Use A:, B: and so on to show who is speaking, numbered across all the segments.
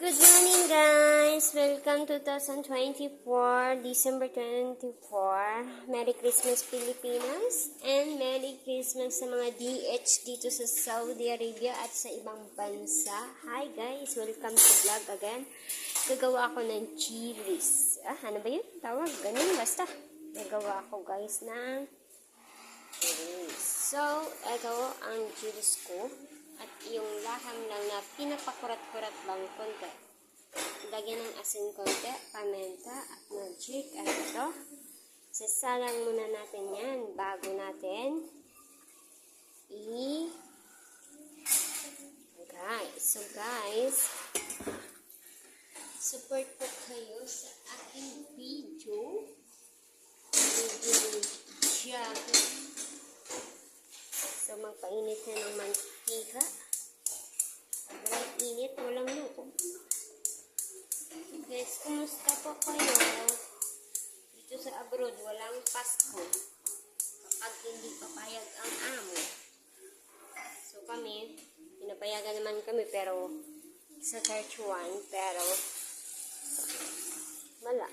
A: Good morning guys! Welcome 2024, December 24. Merry Christmas Pilipinas and Merry Christmas sa mga DH dito sa Saudi Arabia at sa ibang bansa. Hi guys! Welcome to vlog again. Gagawa ako ng chilies. Ano ba yun? Tawag? Ganun basta. Gagawa ako guys ng chilies. So, ito ang chilies ko. At yung laham lang na pinapakurat-kurat lang konti. Lagyan ng asin konti, paminta at magic. At ito, sasalang muna natin yan bago natin So guys, support po kayo sa aking video. So, magpainit na ng mantika. Walang init, walang luto. Guys, kumusta po kayo? Dito sa abroad, walang Pasko. Kapag hindi papayag ang amo. So, kami, pinapayagan naman kami, pero sa church one, pero wala.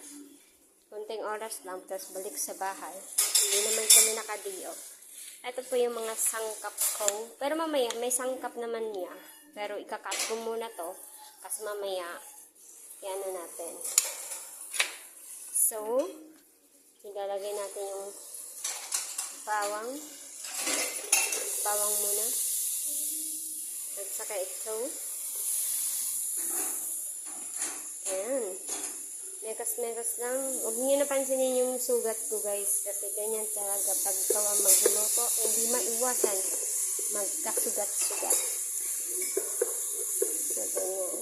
A: Konting oras lang, tapos balik sa bahay. Hindi naman kami nakadiyo. Ito po yung mga sangkap ko. Pero mamaya, may sangkap naman niya. Pero ikakat ko muna to. Kasi mamaya, yan na natin. So, ilalagay natin yung bawang. Bawang muna. At saka ito. Ayan. Mekas-mekas lang. Huwag niyo napansinin yung sugat ko guys. Kasi ganyan talaga. Pag ikaw ang magluluto, hindi maiwasan magkasugat-sugat. So, ganyan.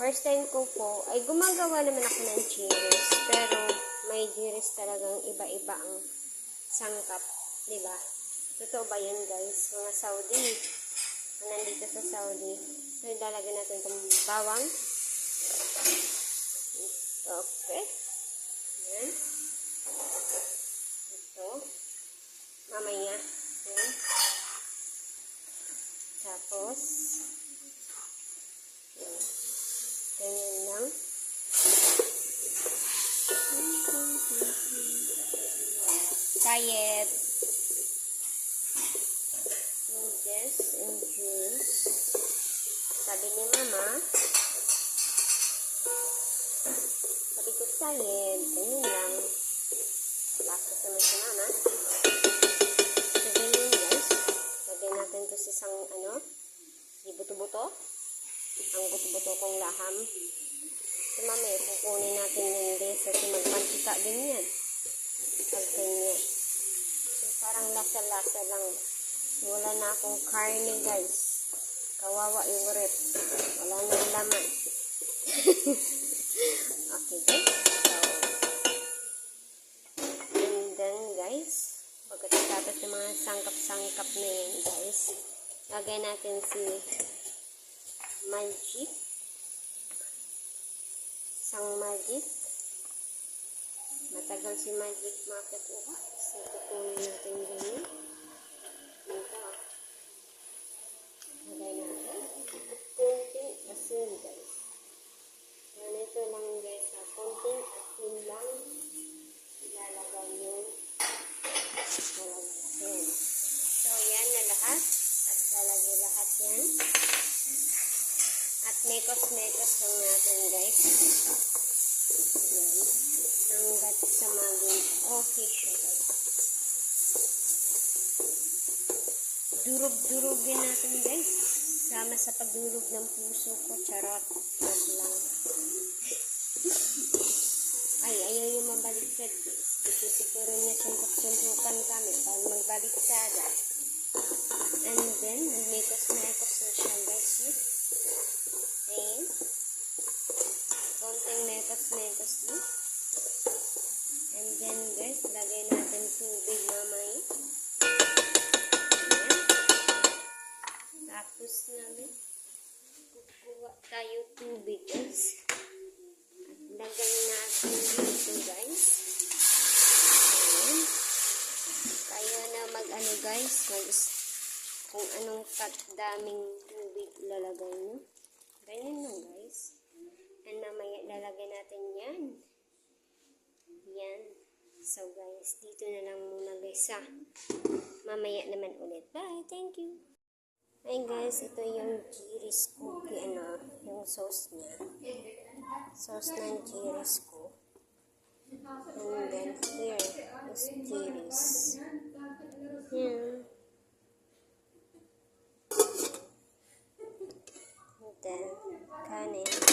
A: First time ko po, ay gumagawa naman ako ng chiris. Pero may chiris talagang iba-iba ang sangkap. Diba? Totoo ba yun guys? Mga Saudi. Nandito sa Saudi. So, ilalagay natin itong bawang. Okay. Yan. Ito. Mamaya. Yan. Tapos, yan. Ganyan lang. Kayet. And juice. Sabi ni Mama, sabi ko sayed, ganyan lang. Basta naman si Mama. So, ganyan guys. Lagyan natin ito sa isang, buto-buto. Ang buto-buto kong laham. So, mamaya, kukunin natin yung lesa. So, magmantika din yan. Pag ganyan. So, parang lasa-lasa lang. Wala na akong karne guys. Kawawa yung rep. Wala nang laman. Okay guys. So, and then guys, pagkatapos ng mga sangkap-sangkap na yan guys, lagay natin si magic. Isang magic. Matagal si magic makukuha. So, kukunin natin ganyan. Ito. Lagay natin. Konting asin guys. Ganito lang guys. Konting asin lang. Ilalagay yung asin. So yan na lahat. At lalagay lahat yan. At mekos-mekos lang natin guys. Yan. Hanggat sa maging okay siya guys. Durog-durugin natin guys. Sama sa pagdurog ng puso ko. Charot. Wag lang. Ay, ayaw yung mabaliktad guys. Dito siguro niya suntok-suntukan kami para magbaliktad. And then, mekos-mekos na siya guys. Ayan. Konting mekos-mekos na. And then guys, lagay natin tubig mamaya. Tapos namin, kukuha tayo tubig guys. At lagay natin dito guys. Ayan. Kaya na mag guys, kung anong daming tubig lalagay nyo. Ganyan lang guys. And mamaya lalagay natin yan. Yan. So guys, dito na lang muna guys ha. Mamaya naman ulit. Bye! Thank you! Ay guys, ito yung Giris cookie, yung sauce niya. Sauce ng Giris ko. And then here is Giris. Yan. And then, kanin.